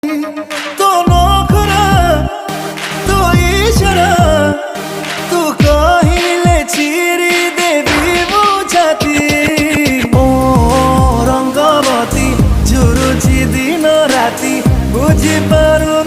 तो नखरा तो इशारा तू कहिले चिरी देवी बुझाती ओ रंगवती झुरुची दिन राती बुझी पारु